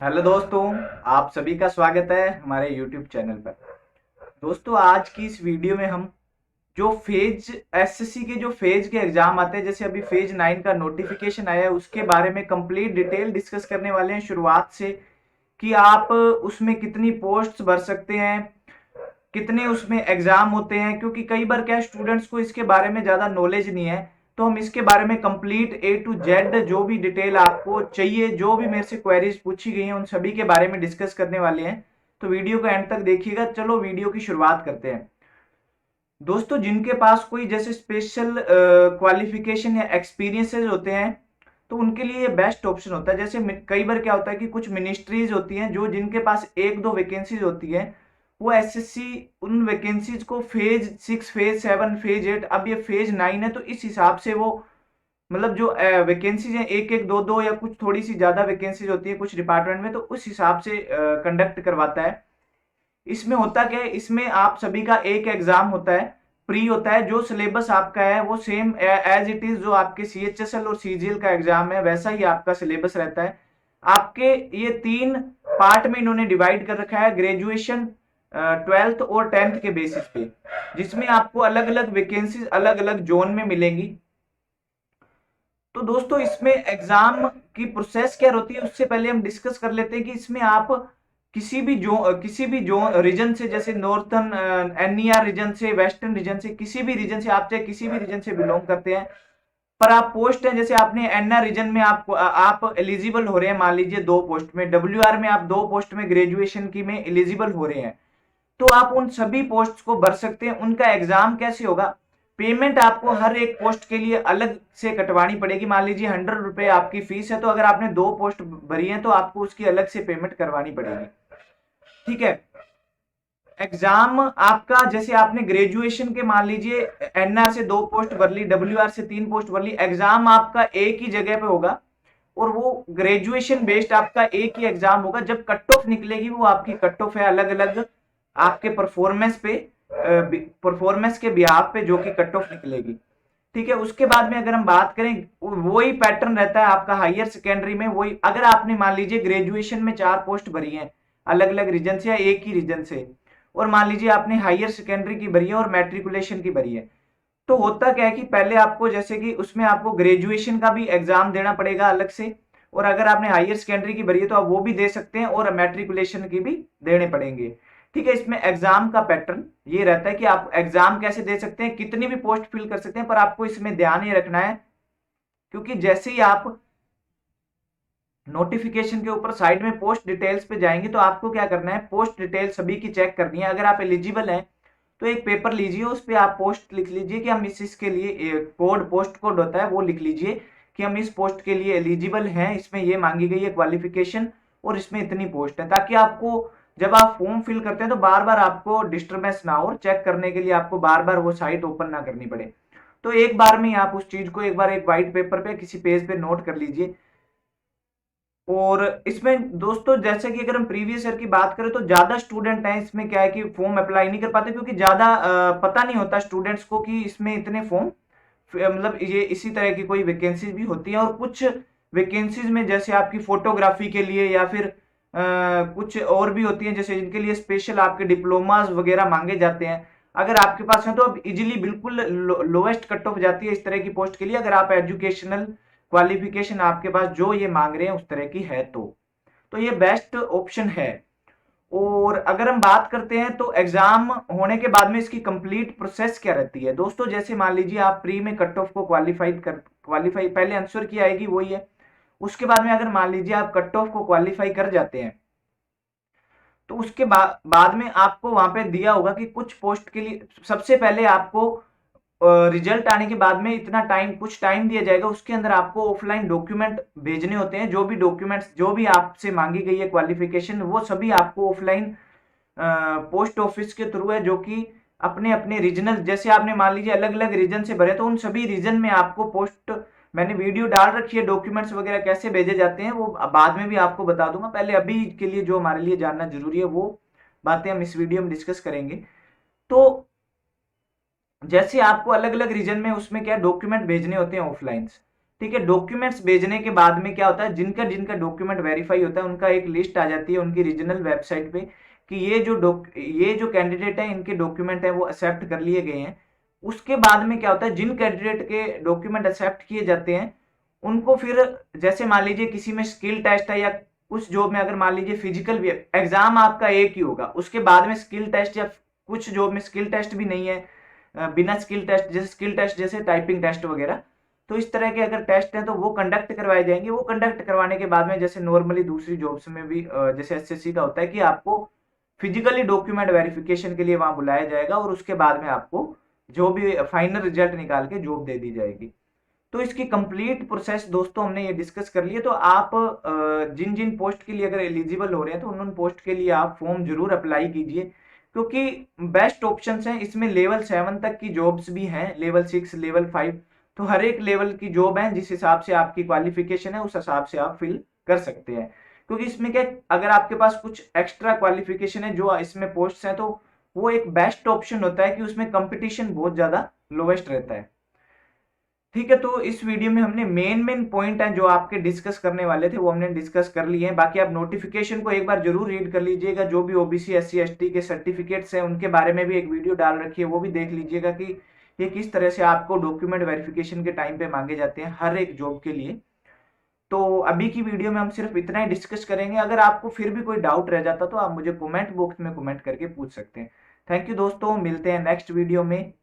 Hello दोस्तों, आप सभी का स्वागत है हमारे YouTube चैनल पर। दोस्तों, आज की इस वीडियो में हम जो फेज एसएससी के जो फेज के एग्जाम आते हैं, जैसे अभी फेज 9 का नोटिफिकेशन आया है, उसके बारे में कंप्लीट डिटेल डिस्कस करने वाले हैं शुरुआत से कि आप उसमें कितनी पोस्ट्स भर सकते हैं, कितने उसमें एग्जाम होते हैं। क्योंकि कई बार क्या स्टूडेंट्स को इसके बारे में ज्यादा नॉलेज नहीं है, तो हम इसके बारे में कंप्लीट ए टू जेड जो भी डिटेल आपको चाहिए, जो भी मेरे से क्वेरीज पूछी गई हैं, उन सभी के बारे में डिस्कस करने वाले हैं। तो वीडियो को एंड तक देखिएगा। चलो वीडियो की शुरुआत करते हैं। दोस्तों, जिनके पास कोई जैसे स्पेशल क्वालिफिकेशन या एक्सपीरियंसेस होते हैं, तो उनके लिए ये बेस्ट ऑप्शन होता है। जैसे कई बार क्या होता है कि कुछ मिनिस्ट्रीज होती हैं जो जिनके पास एक दो वैकेंसीज होती है, वो एसएससी उन वैकेंसीज को फेज 6, फेज 7, फेज 8, अब ये फेज 9 है, तो इस हिसाब से वो मतलब जो वैकेंसीज हैं, एक एक दो दो या कुछ थोड़ी सी ज्यादा वैकेंसीज होती है कुछ डिपार्टमेंट में, तो उस हिसाब से कंडक्ट करवाता है। इसमें होता क्या है, इसमें आप सभी का एक एग्जाम होता है, प्री होता है। जो सिलेबस आपका है वो सेम एज इट इज जो आपके सीएचएसएल और सीजीएल का एग्जाम है, वैसा ही आपका सिलेबस रहता है। आपके ये तीन पार्ट में इन्होंने डिवाइड कर रखा है, ग्रेजुएशन, 12th और 10th के बेसिस पे, जिसमें आपको अलग अलग वैकेंसीज अलग अलग जोन में मिलेंगी। तो दोस्तों, इसमें एग्जाम की प्रोसेस क्या होती है उससे पहले हम डिस्कस कर लेते हैं कि इसमें आप किसी भी जो रीजन से, जैसे नॉर्थन एनईआर रीजन से, वेस्टर्न रीजन से, किसी भी रीजन से, आप चाहे किसी भी रीजन से बिलोंग करते हैं, पर आप पोस्ट है, जैसे आपने एनआर रीजन में आप एलिजिबल हो रहे हैं, मान लीजिए दो पोस्ट में, डब्ल्यूआर में आप दो पोस्ट में ग्रेजुएशन की में एलिजिबल हो रहे हैं, तो आप उन सभी पोस्ट को भर सकते हैं। उनका एग्जाम कैसे होगा, पेमेंट आपको हर एक पोस्ट के लिए अलग से कटवानी पड़ेगी। मान लीजिए 100 रुपए आपकी फीस है, तो अगर आपने दो पोस्ट भरी है तो आपको उसकी अलग से पेमेंट करवानी पड़ेगी। ठीक है। एग्जाम आपका, जैसे आपने ग्रेजुएशन के मान लीजिए एनआर से दो पोस्ट भर ली, डब्ल्यूआर से तीन पोस्ट भर ली, एग्जाम आपका एक ही जगह पे होगा, और वो ग्रेजुएशन बेस्ड आपका एक ही एग्जाम होगा। जब कट ऑफ निकलेगी, वो आपकी कट ऑफ है अलग अलग आपके परफॉर्मेंस पे, परफॉर्मेंस के बिहाफ पे जो कि कट ऑफ निकलेगी। ठीक है। उसके बाद में अगर हम बात करें, वही पैटर्न रहता है आपका हायर सेकेंडरी में। वही, अगर आपने मान लीजिए ग्रेजुएशन में चार पोस्ट भरी है अलग अलग रीजन से या एक ही रीजन से, और मान लीजिए आपने हायर सेकेंडरी की भरी है और मैट्रिकुलेशन की भरी है, तो होता क्या है कि पहले आपको, जैसे कि उसमें आपको ग्रेजुएशन का भी एग्जाम देना पड़ेगा अलग से, और अगर आपने हायर सेकेंडरी की भरी है तो आप वो भी दे सकते हैं, और मैट्रिकुलेशन की भी देने पड़ेंगे। ठीक है। इसमें एग्जाम का पैटर्न ये रहता है कि आप एग्जाम कैसे दे सकते हैं, कितनी भी पोस्ट फिल कर सकते हैं, पर आपको इसमें ध्यान ये रखना है, क्योंकि जैसे ही आप नोटिफिकेशन के ऊपर साइड में पोस्ट डिटेल्स पे जाएंगे, तो आपको क्या करना है, पोस्ट डिटेल सभी की चेक करनी है। अगर आप एलिजिबल हैं तो एक पेपर लीजिए, उस पर आप पोस्ट लिख लीजिए कि हम इसके लिए कोड, पोस्ट कोड होता है वो लिख लीजिए कि हम इस पोस्ट के लिए एलिजिबल हैं, इसमें ये मांगी गई है क्वालिफिकेशन, और इसमें इतनी पोस्ट है, ताकि आपको जब आप फॉर्म फिल करते हैं तो बार बार आपको डिस्टर्बेंस ना हो, और चेक करने के लिए आपको बार बार वो साइट ओपन ना करनी पड़े। तो एक बार में आप उस चीज को एक बार एक व्हाइट पेपर पे किसी पेज पे नोट कर लीजिए। और इसमें दोस्तों, जैसे कि अगर हम प्रीवियस ईयर की बात करें, तो ज्यादा स्टूडेंट हैं इसमें, क्या है कि फॉर्म अप्लाई नहीं कर पाते, क्योंकि ज्यादा पता नहीं होता स्टूडेंट्स को कि इसमें इतने फॉर्म, मतलब ये इसी तरह की कोई वैकेंसीज भी होती है। और कुछ वैकेंसीज में जैसे आपकी फोटोग्राफी के लिए, या फिर कुछ और भी होती हैं, जैसे जिनके लिए स्पेशल आपके डिप्लोमास वगैरह मांगे जाते हैं, अगर आपके पास है तो अब इजिली बिल्कुल लोएस्ट कट ऑफ जाती है इस तरह की पोस्ट के लिए, अगर आप एजुकेशनल क्वालिफिकेशन आपके पास जो ये मांग रहे हैं उस तरह की है, तो ये बेस्ट ऑप्शन है। और अगर हम बात करते हैं तो एग्जाम होने के बाद में इसकी कंप्लीट प्रोसेस क्या रहती है दोस्तों, जैसे मान लीजिए आप प्री में कट ऑफ को क्वालिफाई पहले आंसर की आएगी वही है। उसके बाद में अगर मान लीजिए आप कट ऑफ को क्वालिफाई कर जाते हैं, तो उसके बाद में आपको वहां पे दिया होगा कि कुछ पोस्ट के लिए सबसे पहले आपको रिजल्ट आने के बाद में इतना टाइम, कुछ टाइम दिया जाएगा, उसके अंदर आपको ऑफलाइन डॉक्यूमेंट भेजने होते हैं। जो भी डॉक्यूमेंट्स जो भी आपसे मांगी गई है क्वालिफिकेशन, वो सभी आपको ऑफलाइन पोस्ट ऑफिस के थ्रू है, जो कि अपने अपने रीजनल, जैसे आपने मान लीजिए अलग अलग रीजन से भरे, तो उन सभी रीजन में आपको पोस्ट, मैंने वीडियो डाल रखी है डॉक्यूमेंट्स वगैरह कैसे भेजे जाते हैं, वो बाद में भी आपको बता दूंगा। पहले अभी के लिए जो हमारे लिए जानना जरूरी है वो बातें हम इस वीडियो में डिस्कस करेंगे। तो जैसे आपको अलग अलग रीजन में उसमें क्या डॉक्यूमेंट भेजने होते हैं ऑफलाइन, ठीक है। डॉक्यूमेंट्स भेजने के बाद में क्या होता है, जिनका जिनका डॉक्यूमेंट वेरीफाई होता है उनका एक लिस्ट आ जाती है उनकी रीजनल वेबसाइट पे कि ये जो कैंडिडेट है इनके डॉक्यूमेंट है वो एक्सेप्ट कर लिए गए हैं। उसके बाद में क्या होता है, जिन कैंडिडेट के डॉक्यूमेंट एक्सेप्ट किए जाते हैं उनको फिर, जैसे मान लीजिए किसी में स्किल टेस्ट है या कुछ जॉब में अगर मान लीजिए फिजिकल भी एग्जाम आपका एक ही होगा, उसके बाद में स्किल टेस्ट या कुछ जॉब में स्किल टेस्ट भी नहीं है, बिना स्किल टेस्ट, जैसे स्किल टेस्ट जैसे टाइपिंग टेस्ट वगैरह, तो इस तरह के अगर टेस्ट हैं तो वो कंडक्ट करवाए जाएंगे। वो कंडक्ट करवाने के बाद में जैसे नॉर्मली दूसरी जॉब्स में भी जैसे एसएससी का होता है कि आपको फिजिकली डॉक्यूमेंट वेरिफिकेशन के लिए वहां बुलाया जाएगा और उसके बाद में आपको जो भी फाइनल रिजल्ट निकाल के जॉब दे दी जाएगी। तो इसकी कंप्लीट प्रोसेस दोस्तों हमने ये डिस्कस कर लिया। तो आप जिन जिन पोस्ट के लिए अगर एलिजिबल हो रहे हैं तो उन उन पोस्ट के लिए आप फॉर्म जरूर अप्लाई कीजिए, क्योंकि बेस्ट ऑप्शंस हैं इसमें। लेवल 7 तक की जॉब्स भी हैं, लेवल 6, लेवल 5, तो हर एक लेवल की जॉब है, जिस हिसाब से आपकी क्वालिफिकेशन है उस हिसाब से आप फिल कर सकते हैं। क्योंकि इसमें क्या, अगर आपके पास कुछ एक्स्ट्रा क्वालिफिकेशन है जो इसमें पोस्ट हैं, तो वो एक बेस्ट ऑप्शन होता है कि उसमें कंपटीशन बहुत ज्यादा लोवेस्ट रहता है। ठीक है, तो इस वीडियो में हमने मेन पॉइंट है जो आपके डिस्कस करने वाले थे वो हमने डिस्कस कर लिए हैं। बाकी आप नोटिफिकेशन को एक बार जरूर रीड कर लीजिएगा। जो भी ओबीसी एससी एसटी के सर्टिफिकेट्स हैं उनके बारे में भी एक वीडियो डाल रखी है, वो भी देख लीजिएगा कि ये किस तरह से आपको डॉक्यूमेंट वेरिफिकेशन के टाइम पे मांगे जाते हैं हर एक जॉब के लिए। तो अभी की वीडियो में हम सिर्फ इतना ही डिस्कस करेंगे। अगर आपको फिर भी कोई डाउट रह जाता तो आप मुझे कमेंट बॉक्स में कमेंट करके पूछ सकते हैं। थैंक यू दोस्तों, मिलते हैं नेक्स्ट वीडियो में।